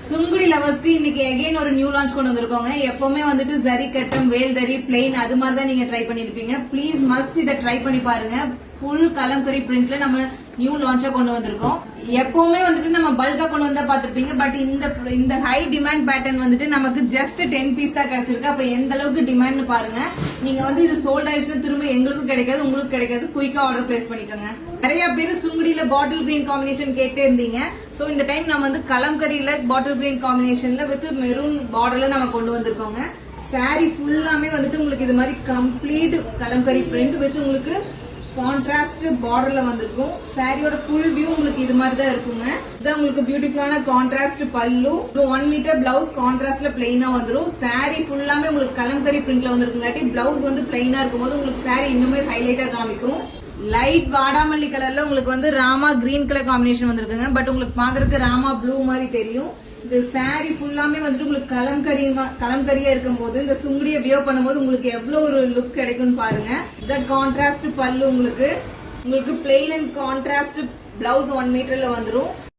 சுங்குடி லவர்ஸ்க்கு இன்னைக்கு அகைன் ஒரு new launch கொண்டு வந்திருக்கோங்க. எப்பவுமே வந்துட்டு ஜரி கட்டம், வேல் தரி, பிளெயின் அது மாதிரி தான் நீங்க ட்ரை பண்ணிருப்பீங்க. ப்ளீஸ் மஸ்ட் இதை ட்ரை பண்ணி பாருங்க. ஃபுல் கலம்கரி பிரிண்ட்ல நம்ம நியூ லான்ச்சா கொண்டு வந்திருக்கோம். எப்பவுமே வந்துட்டு நம்ம பல்கா கொண்டு வந்தா பாத்திருப்பீங்க. பட் இந்த ஹை டிமாண்ட் பேட்டர்ன் வந்துட்டு நமக்கு ஜஸ்ட் 10 பீஸ் தான் கிடைச்சிருக்கு. அப்ப எந்த அளவுக்கு டிமாண்ட் பாருங்க. நீங்க வந்து இது சோல்ட் ஆயிடுச்சுன்னா திரும்ப எங்களுக்கும் கிடைக்காது, உங்களுக்கு கிடைக்காது. குயிக்கா ஆர்டர் பிளேஸ் பண்ணிக்கோங்க. நிறைய பேர் சுங்குடியில பாட்டில் கிரீன் காம்பினேஷன் கேட்டே இருந்தீங்க. சோ இந்த டைம் நம்ம வந்து கலம்கரியில பாட்டில் கிரீன் காம்பினேஷன்ல வித் மெரூன் பார்டர்ல நம்ம கொண்டு வந்திருக்கோங்க. சாரி ஃபுல்லாமே வந்துட்டு உங்களுக்கு இது மாதிரி கம்ப்ளீட் கலம்கரி பிரிண்ட் வித் உங்களுக்கு கான்ட்ராஸ்ட் பார்டர்ல வந்திருக்கும். சாரியோட ஃபுல் வியூ உங்களுக்கு இது மாதிரி தான் இருக்குங்க. இது உங்களுக்கு பியூட்டிஃபுல்லான கான்ட்ராஸ்ட் பல்லு, 1 மீட்டர் பிளவுஸ் கான்ட்ராஸ்ட்ல பிளைனா வந்துரும். சாரி ஃபுல்லாமே உங்களுக்கு கலம்கரி பிரிண்ட்ல வந்திருக்குங்காட்டி பிளவுஸ் வந்து பிளைனா இருக்கும்போது உங்களுக்கு சாரி இன்னுமே ஹைலைட்டா காமிக்கும். லைட் வாடாமல்லி கலர்ல உங்களுக்கு வந்து ராமா கிரீன் கலர் காம்பினேஷன் வந்திருக்குங்க. பட் உங்களுக்கு பாக்குறதுக்கு ராமா ப்ளூ மாதிரி தெரியும். இந்த சாரி ஃபுல்லாமே வந்துட்டு உங்களுக்கு கலம்கரியா இருக்கும் போது இந்த சுங்குடியை வியோ பண்ணும்போது உங்களுக்கு எவ்வளவு ஒரு லுக் கிடைக்கும்னு பாருங்க. இந்த கான்ட்ராஸ்ட் பல்லு உங்களுக்கு பிளெயின் அண்ட் கான்ட்ராஸ்ட் பிளவுஸ் 1 மீட்டர்ல வந்துரும்.